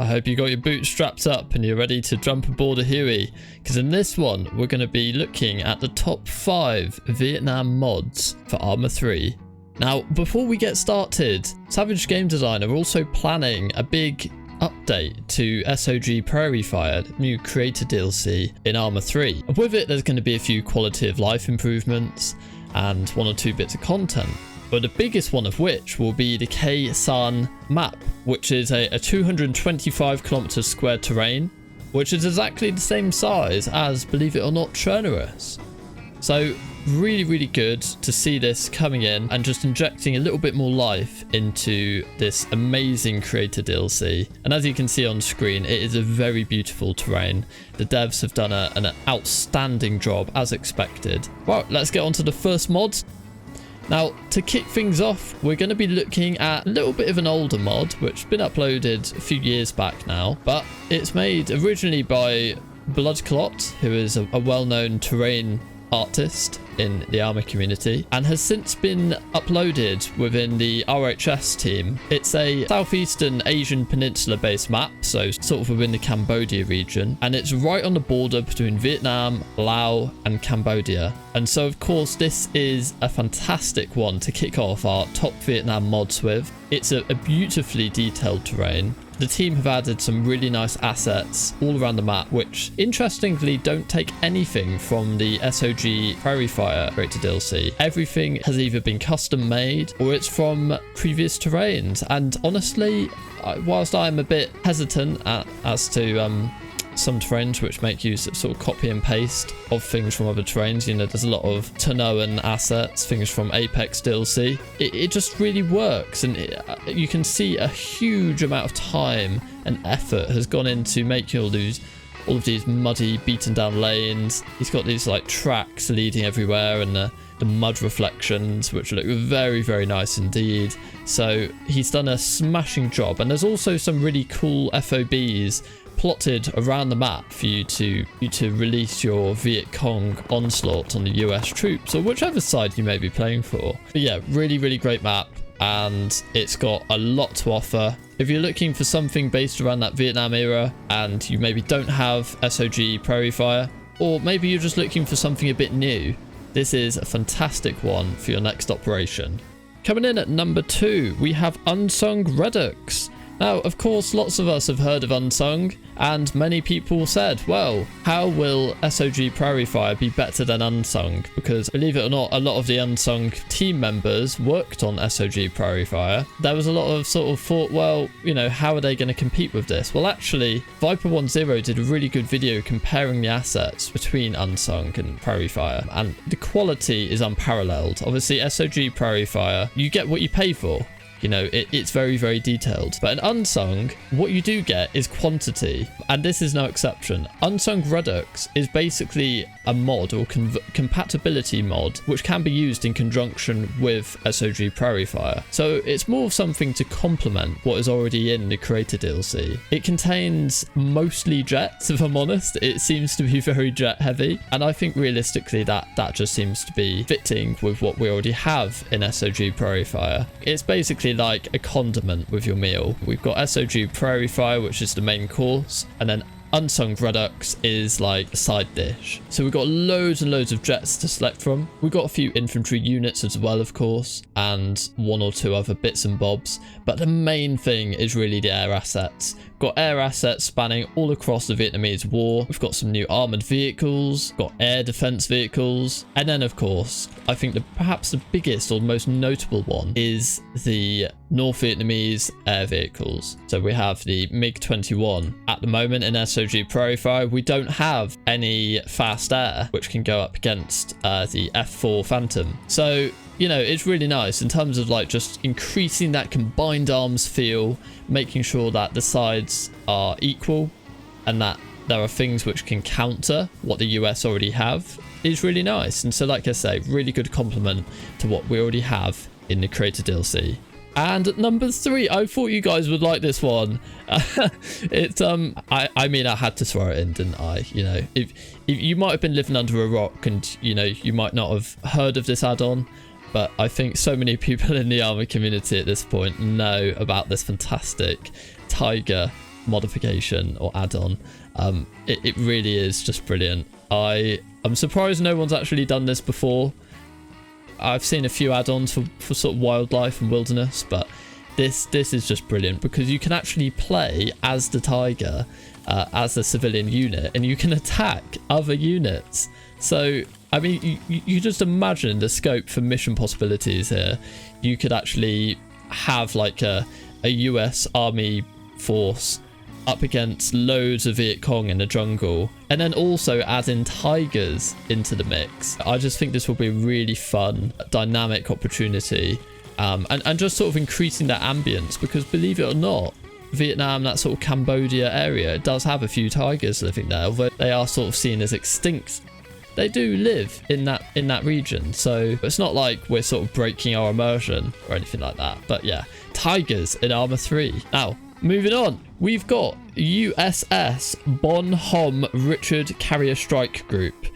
I hope you got your boots strapped up and you're ready to jump aboard a Huey, because in this one we're going to be looking at the top 5 Vietnam mods for Arma 3. Now, before we get started, Savage Game Design are also planning a big update to S.O.G Prairie Fire, new creator DLC in Arma 3. With it, there's going to be a few quality of life improvements and 1 or 2 bits of content. But the biggest one of which will be the Khe map, which is a 225 kilometer square terrain, which is exactly the same size as, believe it or not, Chernobyl. So really good to see this coming in and just injecting a little bit more life into this amazing creator DLC. And as you can see on screen, it is a very beautiful terrain. The devs have done an outstanding job as expected. Right, let's get on to the first mod. Now, to kick things off, we're going to be looking at a little bit of an older mod, which has been uploaded a few years back now, but it's made originally by Bloodclot, who is a well-known terrain artist in the Arma community, and has since been uploaded within the RHS team. It's a southeastern Asian peninsula based map, so sort of within the Cambodia region, and it's right on the border between Vietnam, Laos and Cambodia. And so of course this is a fantastic one to kick off our top Vietnam mods with. It's a beautifully detailed terrain. The team have added some really nice assets all around the map, which interestingly don't take anything from the S.O.G Prairie Fire creator DLC. Everything has either been custom made or it's from previous terrains. And honestly, whilst I'm a bit hesitant as to some terrains which make use of sort of copy and paste of things from other terrains, you know, there's a lot of TOMMEH assets, things from Apex DLC. It just really works, and you can see a huge amount of time and effort has gone into making all of these muddy, beaten down lanes. He's got these like tracks leading everywhere, and the mud reflections, which look very nice indeed. So he's done a smashing job, and there's also some really cool FOBs plotted around the map for you to release your Viet Cong onslaught on the US troops, or whichever side you may be playing for. But yeah, really great map, and it's got a lot to offer. If you're looking for something based around that Vietnam era and you maybe don't have S.O.G Prairie Fire, or maybe you're just looking for something a bit new, this is a fantastic one for your next operation. Coming in at number 2, we have Unsung Redux. Now, of course, lots of us have heard of Unsung, and many people said, well, how will S.O.G Prairie Fire be better than Unsung? Because, believe it or not, a lot of the Unsung team members worked on S.O.G Prairie Fire. There was a lot of sort of thought, well, you know, how are they going to compete with this? Well, actually, Viper10 did a really good video comparing the assets between Unsung and Prairie Fire, and the quality is unparalleled. Obviously, S.O.G Prairie Fire, you get what you pay for. You know, it's very detailed. But in Unsung, what you do get is quantity. And this is no exception. Unsung Redux is basically a mod or compatibility mod, which can be used in conjunction with S.O.G Prairie Fire. So it's more of something to complement what is already in the creator DLC. It contains mostly jets, if I'm honest. It seems to be very jet heavy. And I think realistically that just seems to be fitting with what we already have in S.O.G Prairie Fire. It's basically like a condiment with your meal. We've got S.O.G Prairie Fire, which is the main course, and then Unsung Redux is like a side dish. So we've got loads and loads of jets to select from. We've got a few infantry units as well, of course, and 1 or 2 other bits and bobs. But the main thing is really the air assets. Got air assets spanning all across the Vietnamese war. We've got some new armored vehicles, got air defense vehicles, and then of course, I think perhaps the biggest or most notable one is the North Vietnamese air vehicles. So we have the MiG-21. At the moment in S.O.G Prairie Fire, we don't have any fast air which can go up against the F4 Phantom. So, you know, it's really nice in terms of like just increasing that combined arms feel, making sure that the sides are equal and that there are things which can counter what the US already have is really nice. And so, like I say, really good compliment to what we already have in the creator DLC. And at number 3, I thought you guys would like this one. It's I mean, I had to throw it in, didn't I? You know, if you might have been living under a rock and, you know, you might not have heard of this add-on, but I think so many people in the Arma community at this point know about this fantastic Tiger modification or add-on. It really is just brilliant. I'm surprised no one's actually done this before. I've seen a few add-ons for sort of wildlife and wilderness, but this is just brilliant because you can actually play as the tiger, as a civilian unit, and you can attack other units. So I mean, you just imagine the scope for mission possibilities here. You could actually have like a US Army force up against loads of Viet Cong in the jungle, and then also add in tigers into the mix. I just think this will be a really fun, dynamic opportunity, and just sort of increasing that ambience, because believe it or not, Vietnam, that sort of Cambodia area, it does have a few tigers living there, although they are sort of seen as extinct. They do live in that region, so it's not like we're sort of breaking our immersion or anything like that. But yeah, tigers in Arma 3. Now, moving on, we've got USS Bon Homme Richard Carrier Strike Group.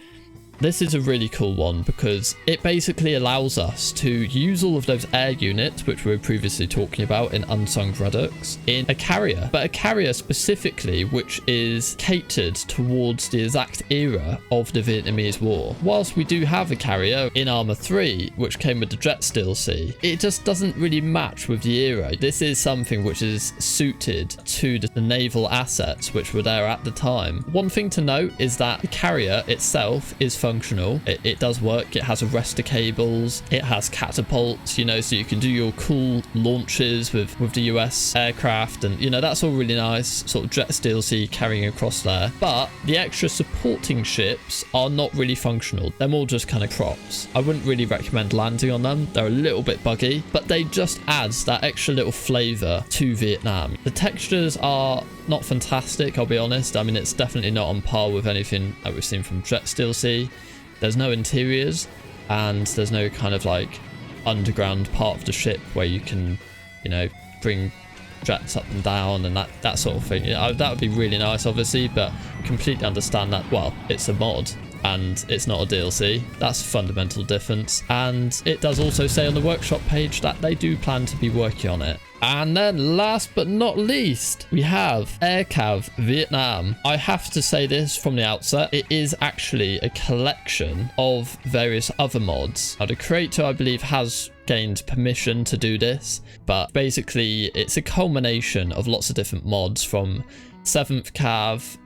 This is a really cool one because it basically allows us to use all of those air units, which we were previously talking about in Unsung Redux, in a carrier, but a carrier specifically which is catered towards the exact era of the Vietnamese War. Whilst we do have a carrier in Arma 3, which came with the Jets DLC, it just doesn't really match with the era. This is something which is suited to the naval assets which were there at the time. One thing to note is that the carrier itself is functional. It does work. It has arrestor cables. It has catapults, you know, so you can do your cool launches with the US aircraft, and you know, that's all really nice. Sort of Jets DLC carrying across there. But the extra supporting ships are not really functional. They're more just kind of props. I wouldn't really recommend landing on them. They're a little bit buggy, but they just adds that extra little flavor to Vietnam. The textures are not fantastic, I'll be honest. I mean, it's definitely not on par with anything that we've seen from Jets DLC. There's no interiors, and there's no kind of like underground part of the ship where you can, you know, bring jets up and down and that sort of thing. That would be really nice, obviously, but completely understand that, well, it's a mod and it's not a DLC. That's a fundamental difference. And it does also say on the workshop page that they do plan to be working on it. And then last but not least, we have Cav Vietnam. I have to say this from the outset, it is actually a collection of various other mods. Now, the creator, I believe, has gained permission to do this, but basically it's a culmination of lots of different mods from 7th Cav,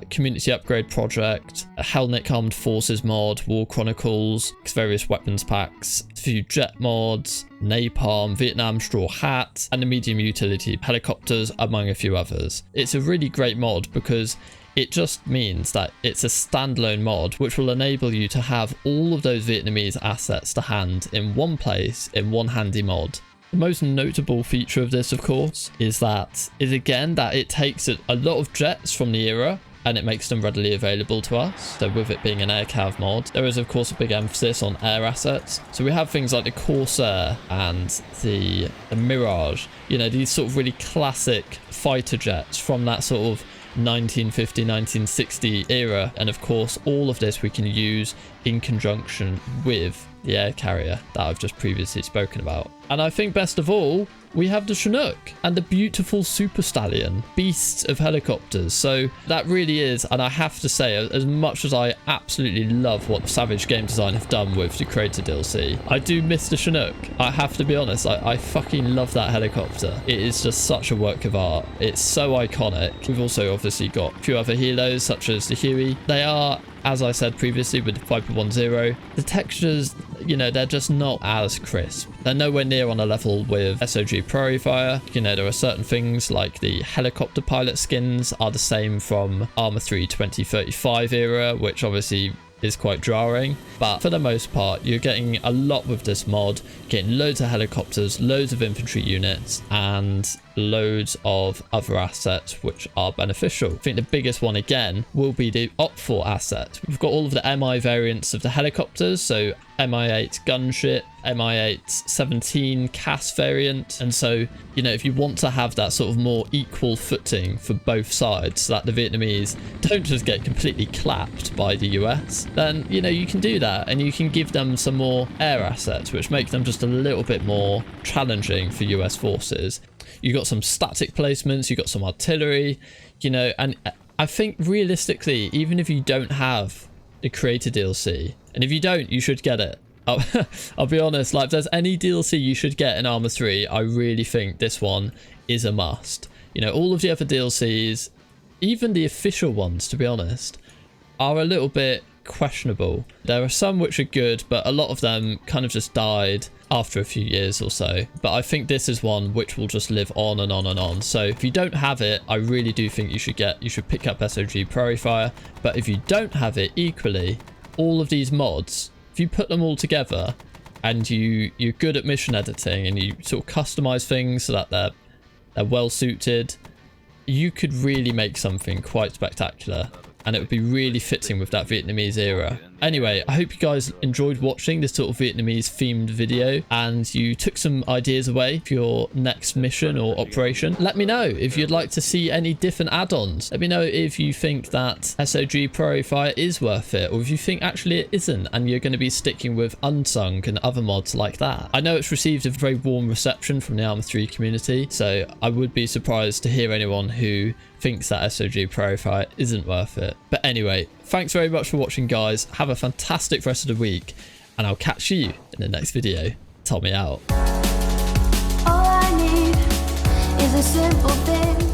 Community Upgrade Project, a Hellnick Armed Forces mod, War Chronicles, various weapons packs, a few jet mods, Napalm, Vietnam Straw Hat, and the medium utility helicopters, among a few others. It's a really great mod because it just means that it's a standalone mod which will enable you to have all of those Vietnamese assets to hand in one place, in one handy mod. The most notable feature of this, of course, is again that it takes a lot of jets from the era and it makes them readily available to us. So with it being an aircav mod, there is of course a big emphasis on air assets. So we have things like the Corsair and the Mirage, you know, these sort of really classic fighter jets from that sort of 1950, 1960 era. And of course, all of this we can use in conjunction with the air carrier that I've just previously spoken about. And I think best of all, we have the Chinook and the beautiful Super Stallion, beasts of helicopters. So that really is, and I have to say, as much as I absolutely love what Savage Game Design have done with the Creator DLC, I do miss the Chinook. I have to be honest, I fucking love that helicopter. It is just such a work of art. It's so iconic. We've also obviously got a few other helos, such as the Huey. They are, as I said previously with the 5.10, the textures, you know, they're just not as crisp. They're nowhere near on a level with S.O.G Prairie Fire. You know, there are certain things like the helicopter pilot skins are the same from Arma 3 2035 era, which obviously is quite jarring, but for the most part you're getting a lot with this mod, getting loads of helicopters, loads of infantry units, and loads of other assets which are beneficial. I think the biggest one again will be the Op4 asset. We've got all of the MI variants of the helicopters, so MI8 gunship, MI8 17 CAS variant, and so, you know, if you want to have that sort of more equal footing for both sides so that the Vietnamese don't just get completely clapped by the US, then, you know, you can do that and you can give them some more air assets which make them just a little bit more challenging for US forces. You got some static placements, you got some artillery, you know, and I think realistically, even if you don't have the creator DLC, and if you don't, you should get it. I'll be honest, like if there's any DLC you should get in Arma 3, I really think this one is a must. You know, all of the other DLCs, even the official ones, to be honest, are a little bit questionable. There are some which are good, but a lot of them kind of just died after a few years or so. But I think this is one which will just live on and on and on. So if you don't have it, I really do think you should pick up S.O.G Prairie Fire. But if you don't have it, equally, all of these mods, if you put them all together and you're good at mission editing and you sort of customize things so that they're well suited, you could really make something quite spectacular. And it would be really fitting with that Vietnamese era. Anyway, I hope you guys enjoyed watching this sort of Vietnamese themed video and you took some ideas away for your next mission or operation. Let me know if you'd like to see any different add-ons. Let me know if you think that S.O.G Prairie Fire is worth it, or if you think actually it isn't and you're going to be sticking with Unsung and other mods like that. I know it's received a very warm reception from the Arma 3 community, so I would be surprised to hear anyone who thinks that S.O.G Prairie Fire isn't worth it. But anyway, thanks very much for watching, guys. Have a fantastic rest of the week, and I'll catch you in the next video. TOMMEH out. All I need is a simple thing.